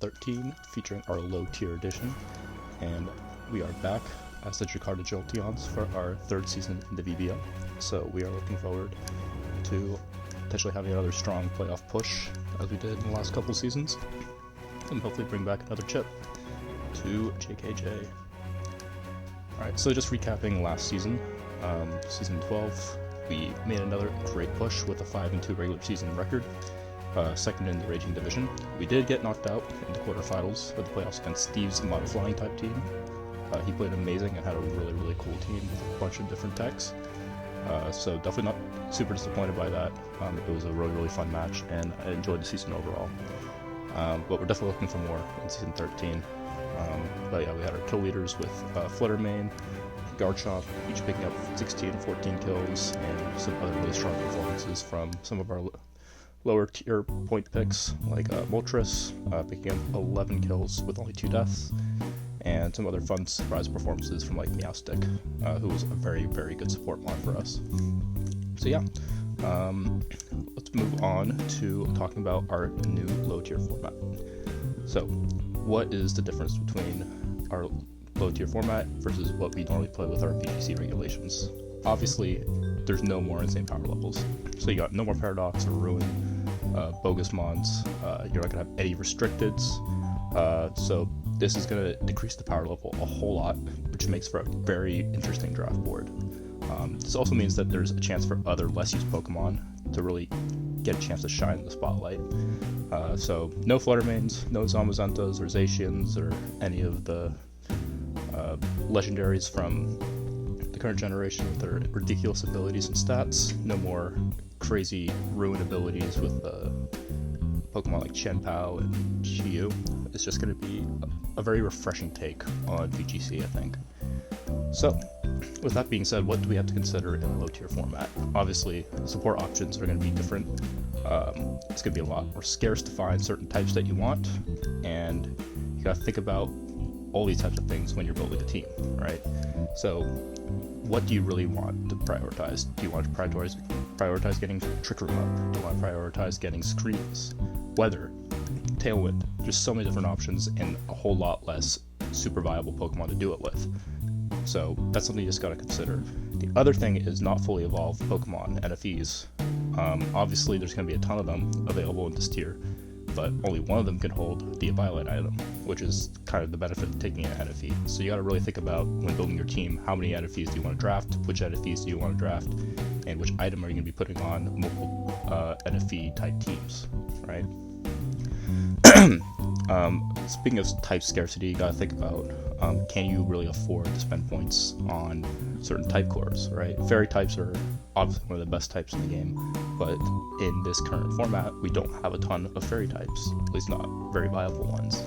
13 featuring our low tier edition, and we are back as the Jakarta Jolteons for our third season in the VBL. So we are looking forward to potentially having another strong playoff push as we did in the last couple seasons, and hopefully bring back another chip to JKJ. Alright, so just recapping last season, season 12, we made another great push with a 5-2 regular season record. Second in the Raging Division. We did get knocked out in the quarterfinals with the playoffs against Steve's Modifying type team. He played amazing and had a really cool team with a bunch of different techs. So definitely not super disappointed by that. It was a really fun match and I enjoyed the season overall. But we're definitely looking for more in season 13. But yeah, we had our kill leaders with Fluttermane, Garchomp, each picking up 16 and 14 kills, and some other really strong performances from some of our lower tier point picks like Moltres, picking up 11 kills with only 2 deaths, and some other fun surprise performances from like Meowstick, who was a very good support mod for us. So yeah, let's move on to talking about our new low tier format. So what is the difference between our low tier format versus what we normally play with our VGC regulations? Obviously, there's no more insane power levels. So you got no more Paradox or Ruin, bogus mons, you're not going to have any restricteds, so this is going to decrease the power level a whole lot, which makes for a very interesting draft board. This also means that there's a chance for other less used Pokemon to really get a chance to shine in the spotlight. So no Fluttermanes, no Zamazentas or Zacians or any of the legendaries from the current generation with their ridiculous abilities and stats. No more crazy Ruin abilities with Pokemon like Chien-Pao and Chi-Yu. It's just going to be a very refreshing take on VGC, I think. So, with that being said, what do we have to consider in a low tier format? Obviously, support options are going to be different. It's going to be a lot more scarce to find certain types that you want, and you got to think about all these types of things when you're building a team, right? So, what do you really want to prioritize? Do you want to prioritize getting Trick Room up? Do you want to prioritize getting Screens, Weather, Tailwind? Just so many different options and a whole lot less super viable Pokemon to do it with. So that's something you just got to consider. The other thing is not fully evolved Pokemon NFEs. Obviously, there's going to be a ton of them available in this tier, but only one of them can hold the Violet item, which is kind of the benefit of taking an NFE. So you got to really think about, when building your team, how many NFEs do you want to draft, which NFEs do you want to draft, and which item are you going to be putting on multiple NFE type teams, right? Speaking of type scarcity, you got to think about, can you really afford to spend points on certain type cores, right? Fairy types are obviously one of the best types in the game, but in this current format, we don't have a ton of fairy types, at least not very viable ones.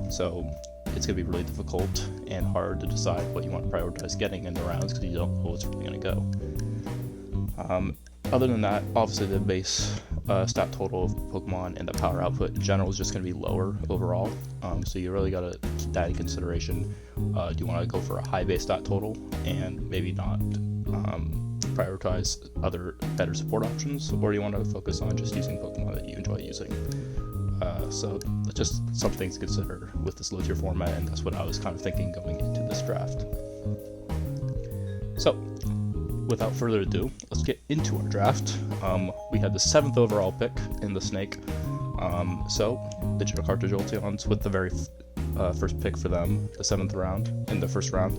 So it's going to be really difficult and hard to decide what you want to prioritize getting in the rounds because you don't know what's really going to go. Other than that, obviously the base stat total of Pokemon and the power output in general is just going to be lower overall. So you really got to keep that in consideration. Do you want to go for a high base stat total and maybe not prioritize other better support options, or do you want to focus on just using Pokemon that you enjoy using? So just some things to consider with this low tier format, and that's what I was kind of thinking going into this draft. So without further ado, let's get into our draft. We had the 7th overall pick in the Snake. So the Jakarta Jolteons with the very first pick for them, the 7th round, in the first round.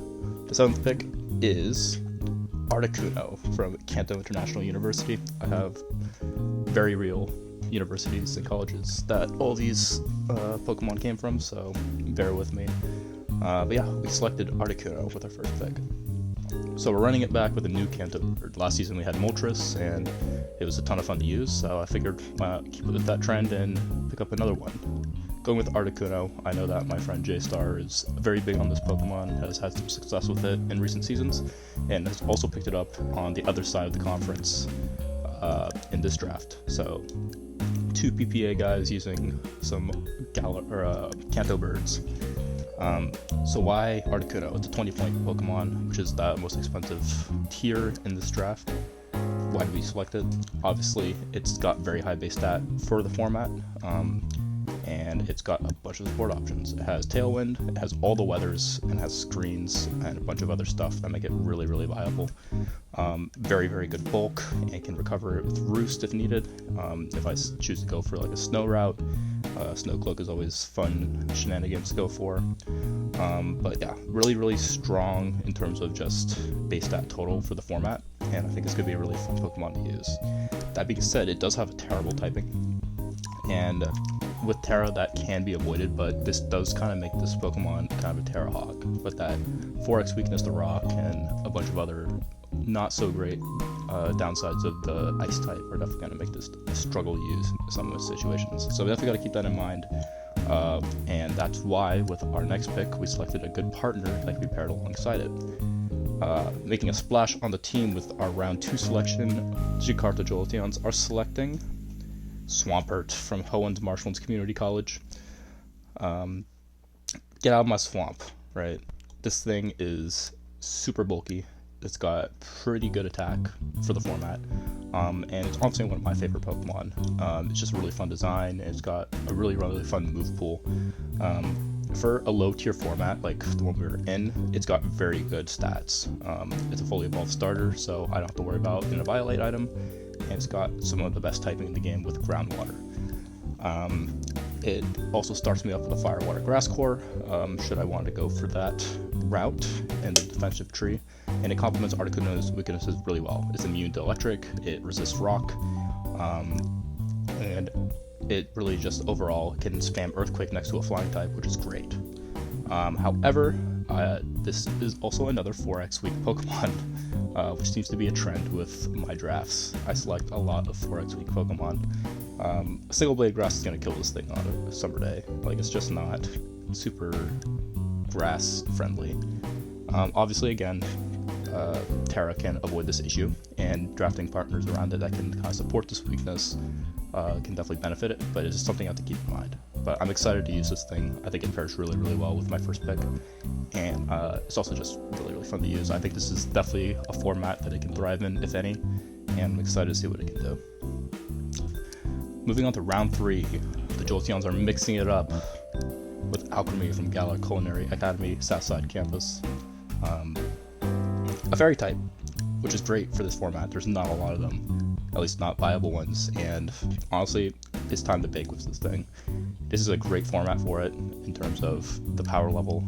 The 7th pick is Articuno from Kanto International University. I have very real universities and colleges that all these Pokemon came from, so bear with me. But yeah, we selected Articuno with our first pick. So we're running it back with a new Kanto. Last season we had Moltres, and it was a ton of fun to use, so I figured why not keep with that trend and pick up another one. Going with Articuno, I know that my friend J-Star is very big on this Pokemon and has had some success with it in recent seasons, and has also picked it up on the other side of the conference in this draft. So 2 PPA guys using some Kanto birds. So why Articuno? It's a 20-point Pokemon, which is the most expensive tier in this draft. Why did we select it? Obviously, it's got very high base stat for the format. and it's got a bunch of support options. It has Tailwind, it has all the weathers, and has screens and a bunch of other stuff that make it really, really viable. Very, very good bulk, and can recover it with Roost if needed. If I choose to go for like a snow route, Snow Cloak is always fun shenanigans to go for. But yeah, really, really strong in terms of just base stat total for the format, and I think it's going to be a really fun Pokemon to use. That being said, it does have a terrible typing, and with Terra that can be avoided, but this does kind of make this Pokemon kind of a Terra Hawk, with that 4x weakness to Rock and a bunch of other not so great downsides of the Ice type are definitely going to make this a struggle to use in some of the situations. So we definitely got to keep that in mind, and that's why with our next pick we selected a good partner that can be paired alongside it. Making a splash on the team with our round 2 selection, Jakarta Jolteons are selecting Swampert from Hoenns Marshlands Community College. Get out of my swamp, right? This thing is super bulky. It's got pretty good attack for the format, and it's honestly one of my favorite Pokemon. It's just a really fun design, and it's got a really, really fun move pool. For a low tier format like the one we were in, it's got very good stats. It's a fully evolved starter, so I don't have to worry about getting a Violate item, and it's got some of the best typing in the game with Groundwater. It also starts me off with a Fire, Water, Grass Core, should I want to go for that route and the defensive tree, and it complements Articuno's weaknesses really well. It's immune to Electric, it resists Rock, and it really just overall can spam Earthquake next to a Flying type, which is great. However, this is also another 4x weak Pokemon, which seems to be a trend with my drafts. I select a lot of 4x weak Pokemon. Single Blade Grass is going to kill this thing on a summer day. Like, it's just not super grass friendly. Obviously, again, Terra can avoid this issue, and drafting partners around it that can kind of support this weakness can definitely benefit it, but it's just something I have to keep in mind. But I'm excited to use this thing. I think it pairs really, really well with my first pick, and it's also just really, really fun to use. I think this is definitely a format that it can thrive in, if any, and I'm excited to see what it can do. Moving on to round 3, the Jolteons are mixing it up with Alchemy from Galar Culinary Academy, Southside Campus. A Fairy type, which is great for this format. There's not a lot of them, at least not viable ones, and honestly, it's time to bake with this thing. This is a great format for it in terms of the power level.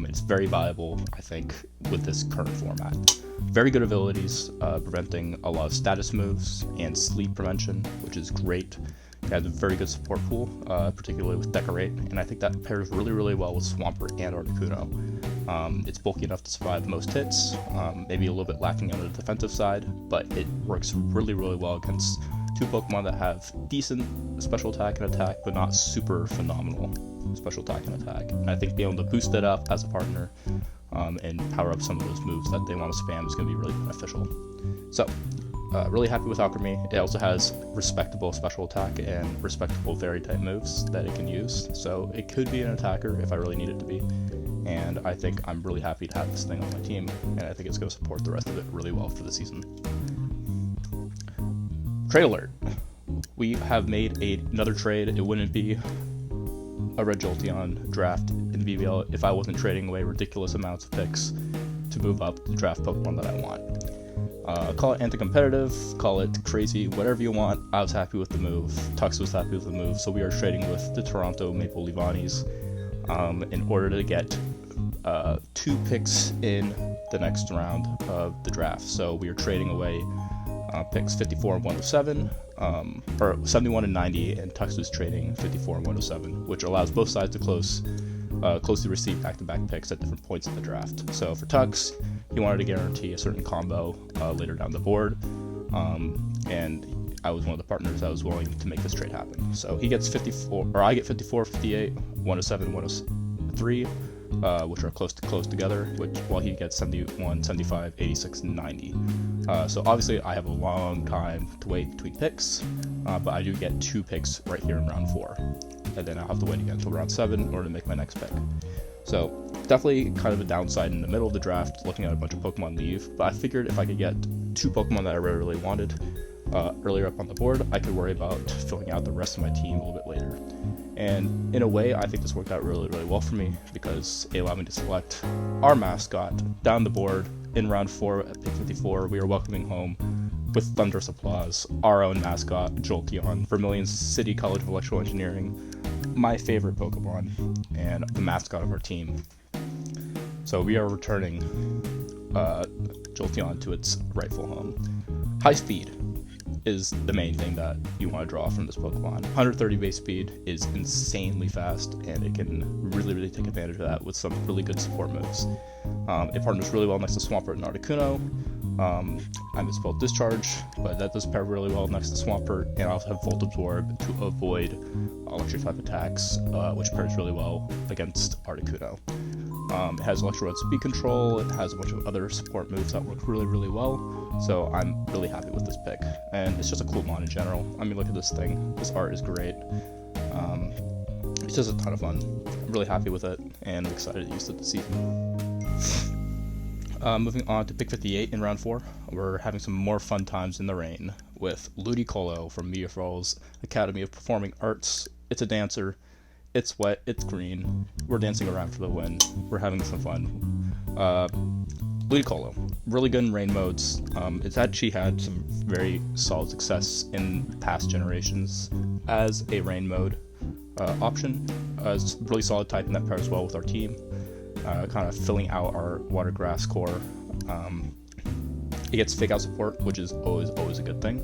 It's very viable, I think, with this current format. Very good abilities, preventing a lot of status moves and sleep prevention, which is great. It has a very good support pool, particularly with Decorate, and I think that pairs really, really well with Swampert and Articuno. It's bulky enough to survive most hits, maybe a little bit lacking on the defensive side, but it works really, really well against 2 Pokemon that have decent special attack and attack, but not super phenomenal special attack and attack. And I think being able to boost it up as a partner and power up some of those moves that they want to spam is going to be really beneficial. So, really happy with Alchemy. It also has respectable special attack and respectable Fairy type moves that it can use, so it could be an attacker if I really need it to be, and I think I'm really happy to have this thing on my team, and I think it's going to support the rest of it really well for the season. Trade alert! We have made another trade. It wouldn't be a Red Jolteon draft in VBL if I wasn't trading away ridiculous amounts of picks to move up to draft Pokemon that I want. Call it anti-competitive, call it crazy, whatever you want. I was happy with the move. Tux was happy with the move, so we are trading with the Toronto Maple Leavannies in order to get 2 picks in the next round of the draft. So we are trading away picks 54 and 107, or 71 and 90, and Tux is trading 54 and 107, which allows both sides to closely receive back-to-back picks at different points in the draft. So for Tux, he wanted to guarantee a certain combo later down the board, and I was one of the partners that was willing to make this trade happen. So he gets 54, or I get 54, 58, 107, 103, which are close together, while he gets 71, 75, 86, and 90. So obviously I have a long time to wait between picks, but I do get 2 picks right here in round 4. And then I'll have to wait again until round 7 in order to make my next pick. So definitely kind of a downside in the middle of the draft, looking at a bunch of Pokemon leave, but I figured if I could get 2 Pokemon that I really, really wanted earlier up on the board, I could worry about filling out the rest of my team a little bit later. And in a way, I think this worked out really, really well for me because it allowed me to select our mascot down the board in round 4 at pick 54. We are welcoming home with thunderous applause our own mascot, Jolteon, Vermilion City College of Electrical Engineering, my favorite Pokemon, and the mascot of our team. So we are returning Jolteon to its rightful home. High speed is the main thing that you want to draw from this Pokemon. 130 base speed is insanely fast, and it can really take advantage of that with some really good support moves. It partners really well next to Swampert and Articuno. I misspelled Discharge, but that does pair really well next to Swampert, and I also have Volt Absorb to avoid electric type attacks, which pairs really well against Articuno. It has Electro Red speed control, it has a bunch of other support moves that work really well, so I'm really happy with this pick. And it's just a cool mon in general. I mean, look at this thing. This art is great. It's just a ton of fun. I'm really happy with it, and I'm excited to use it this season. Moving on to pick 58 in round 4, we're having some more fun times in the rain with Ludicolo from Meowfall's Academy of Performing Arts. It's a dancer. It's wet, it's green, we're dancing around for the win, we're having some fun. Ludicolo, really good in rain modes. It's actually had some very solid success in past generations as a rain mode option. It's a really solid typing that pairs well with our team, kind of filling out our water grass core. It gets fake out support, which is always a good thing,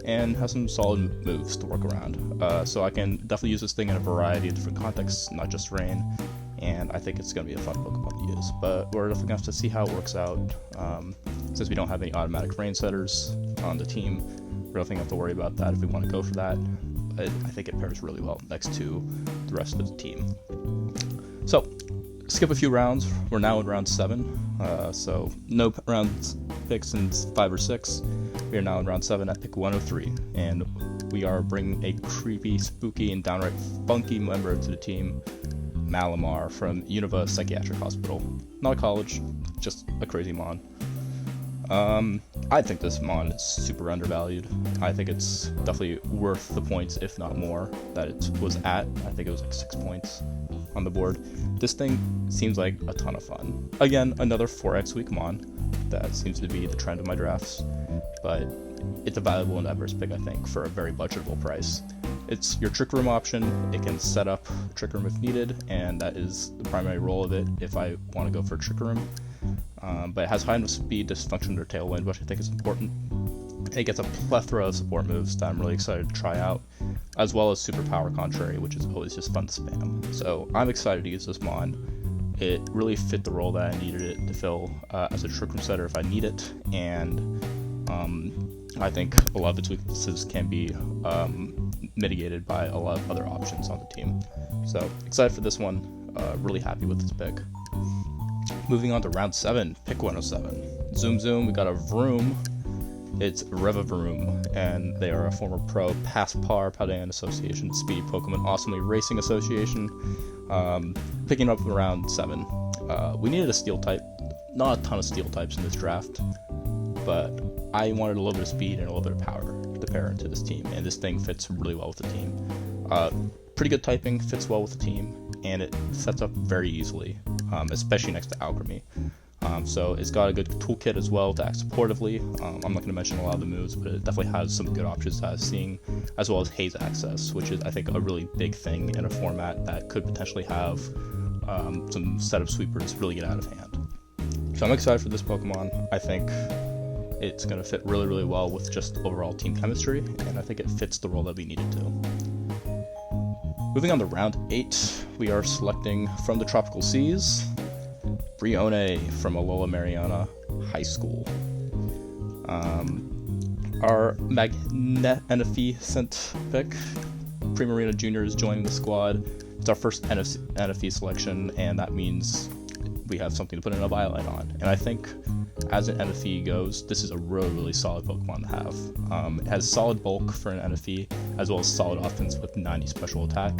and has some solid moves to work around. So I can definitely use this thing in a variety of different contexts, not just rain, and I think it's going to be a fun Pokemon to use. But we're definitely going to have to see how it works out. Since we don't have any automatic rain setters on the team, we're definitely going to have to worry about that if we want to go for that. I think it pairs really well next to the rest of the team. So, skip a few rounds. We're now in round 7, so no rounds picks in 5 or 6. We are now in round 7 at pick 103, and we are bringing a creepy, spooky, and downright funky member to the team, Malamar from Unova Psychiatric Hospital. Not a college, just a crazy mon. I think this mon is super undervalued. I think it's definitely worth the points, if not more, that it was at. I think it was like 6 points on the board. This thing seems like a ton of fun. Again, another 4x week mon. That seems to be the trend of my drafts, but it's a valuable and diverse pick, I think, for a very budgetable price. It's your Trick Room option. It can set up Trick Room if needed, and that is the primary role of it if I want to go for Trick Room. But it has high enough speed, Dysfunction, or Tailwind, which I think is important. It gets a plethora of support moves that I'm really excited to try out, as well as Super Power Contrary, which is always just fun to spam. So I'm excited to use this mon. It really fit the role that I needed it to fill as a Trick Room setter if I need it, and I think a lot of its weaknesses can be mitigated by a lot of other options on the team. So excited for this one, really happy with this pick. Moving on to round 7, pick 107. Zoom, we got a Vroom. It's Revavroom, and they are a former pro past par Paldean Association, Speedy Pokemon Awesomely Racing Association. Picking up around 7. We needed a steel type, not a ton of steel types in this draft, but I wanted a little bit of speed and a little bit of power to pair into this team, and this thing fits really well with the team. Pretty good typing, fits well with the team, and it sets up very easily, especially next to Alchemy. So it's got a good toolkit as well to act supportively. I'm not going to mention a lot of the moves, but it definitely has some good options that I'm seeing, as well as haze access, which is, I think, a really big thing in a format that could potentially have some setup sweepers really get out of hand. So I'm excited for this Pokemon. I think it's going to fit really well with just overall team chemistry, and I think it fits the role that we needed to. Moving on to round 8, we are selecting from the Tropical Seas, Brione from Alola Mariana High School. Our Magnificent pick, Primarina Jr. is joining the squad. It's our first NFE selection, and that means we have something to put in a Violet on. And I think, as an NFE goes, this is a really solid Pokemon to have. It has solid bulk for an NFE, as well as solid offense with 90 special attack,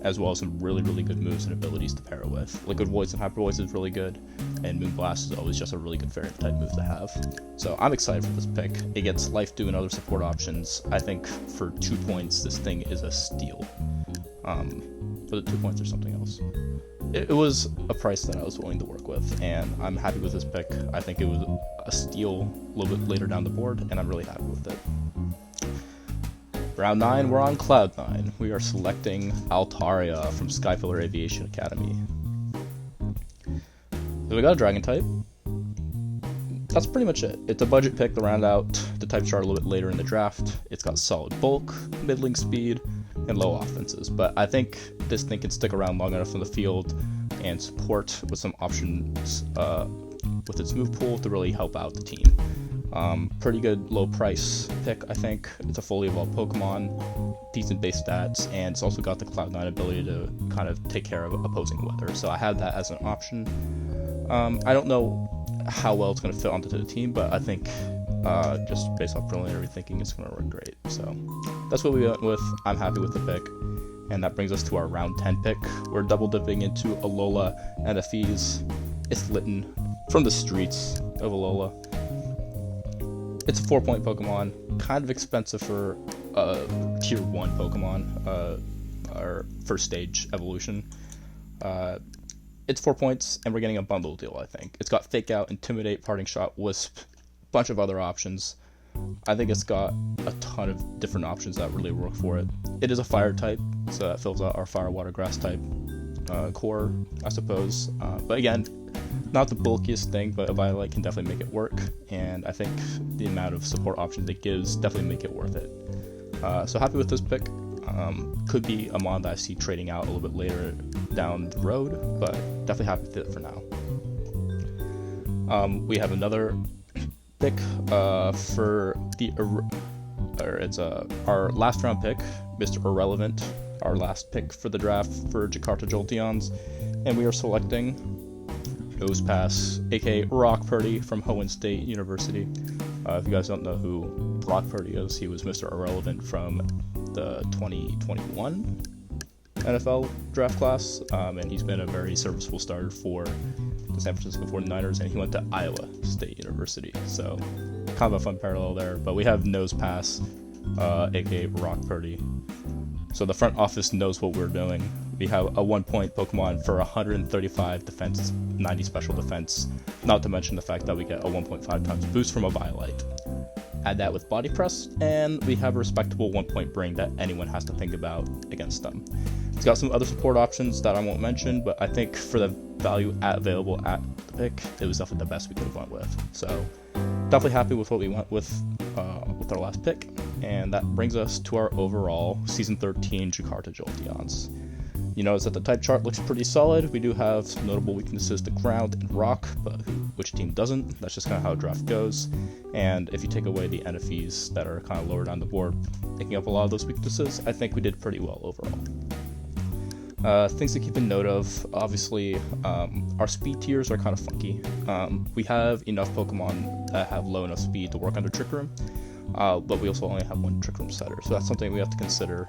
as well as some really good moves and abilities to pair it with. Liquid Voice and Hyper Voice is really good, and Moonblast is always just a really good fairy type move to have. So I'm excited for this pick. It gets Life Dew and other support options. I think for 2 points, this thing is a steal. Was it 2 points or something else? It was a price that I was willing to work with, and I'm happy with this pick. I think it was a steal a little bit later down the board, and I'm really happy with it. Round 9, we're on Cloud 9. We are selecting Altaria from Skyfiller Aviation Academy. So we got a Dragon type. That's pretty much it. It's a budget pick to round out the type chart a little bit later in the draft. It's got solid bulk, middling speed, and low offenses, but I think this thing can stick around long enough in the field and support with some options with its move pool to really help out the team. Pretty good low price pick, I think. It's a fully evolved Pokemon, decent base stats, and it's also got the Cloud9 ability to kind of take care of opposing weather, so I had that as an option. I don't know how well it's going to fit onto the team, but I think just based off preliminary thinking, it's going to work great. So that's what we went with. I'm happy with the pick, and that brings us to our round 10 pick. We're double dipping into Alola and Ephese. It's Litten from the streets of Alola. It's a 4-point Pokemon, kind of expensive for tier 1 Pokemon, our first stage evolution. It's 4 points, and we're getting a bundle deal, I think. It's got Fake Out, Intimidate, Parting Shot, Wisp, bunch of other options. I think it's got a ton of different options that really work for it. It is a fire type, so that fills out our fire, water, grass type core, I suppose. But again, not the bulkiest thing, but a Violet can definitely make it work, and I think the amount of support options it gives definitely make it worth it. So happy with this pick. Could be a mod that I see trading out a little bit later down the road, but definitely happy with it for now. We have another pick for the our last round pick, Mr. Irrelevant, our last pick for the draft for Jakarta Jolteons, and we are selecting Nosepass, aka Rock Purdy from Hoenn State University. If you guys don't know who Rock Purdy is, he was Mr. Irrelevant from the 2021 NFL draft class, and he's been a very serviceable starter for the San Francisco 49ers, and he went to Iowa State University, so kind of a fun parallel there. But we have Nosepass, aka Rock Purdy, so the front office knows what we're doing. We have a 1-point Pokemon for 135 defense, 90 special defense, not to mention the fact that we get a 1.5 times boost from a Violet. Add that with Body Press, and we have a respectable 1-point Brain that anyone has to think about against them. It's got some other support options that I won't mention, but I think for the value available at the pick, it was definitely the best we could have went with. So definitely happy with what we went with our last pick, and that brings us to our overall Season 13 Jakarta Jolteons. You notice that the type chart looks pretty solid. We do have some notable weaknesses to ground and rock, but which team doesn't? That's just kind of how draft goes. And if you take away the NFEs that are kind of lower down the board, picking up a lot of those weaknesses, I think we did pretty well overall. Things to keep in note of, obviously, our speed tiers are kind of funky. We have enough Pokemon that have low enough speed to work under Trick Room, but we also only have one Trick Room setter, so that's something we have to consider.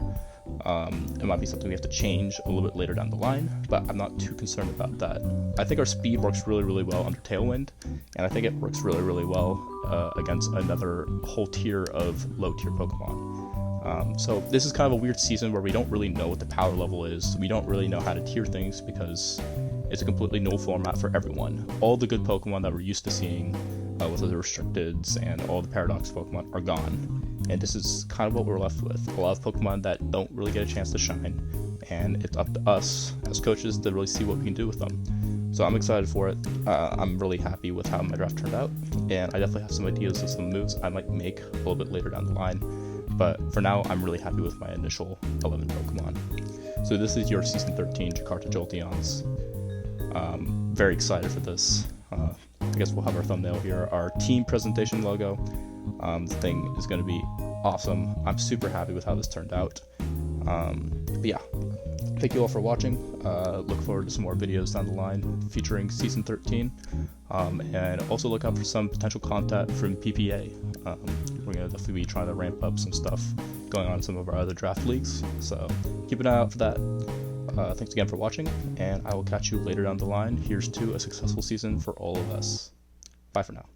It might be something we have to change a little bit later down the line, but I'm not too concerned about that. I think our speed works really, really well under Tailwind, and I think it works really, really well against another whole tier of low-tier Pokemon. So this is kind of a weird season where we don't really know what the power level is. We don't really know how to tier things because it's a completely new format for everyone. All the good Pokemon that we're used to seeing with the restricteds and all the Paradox Pokemon are gone. And this is kind of what we're left with. A lot of Pokemon that don't really get a chance to shine. And it's up to us as coaches to really see what we can do with them. So I'm excited for it. I'm really happy with how my draft turned out. And I definitely have some ideas of some moves I might make a little bit later down the line. But for now, I'm really happy with my initial 11 Pokemon. So this is your Season 13 Jakarta Jolteons. Very excited for this. I guess we'll have our thumbnail here, our team presentation logo. The thing is going to be awesome. I'm super happy with how this turned out. But yeah, thank you all for watching. Look forward to some more videos down the line featuring Season 13. And also look out for some potential content from PPA. We're going to definitely be trying to ramp up some stuff going on in some of our other draft leagues. So keep an eye out for that. Thanks again for watching, and I will catch you later down the line. Here's to a successful season for all of us. Bye for now.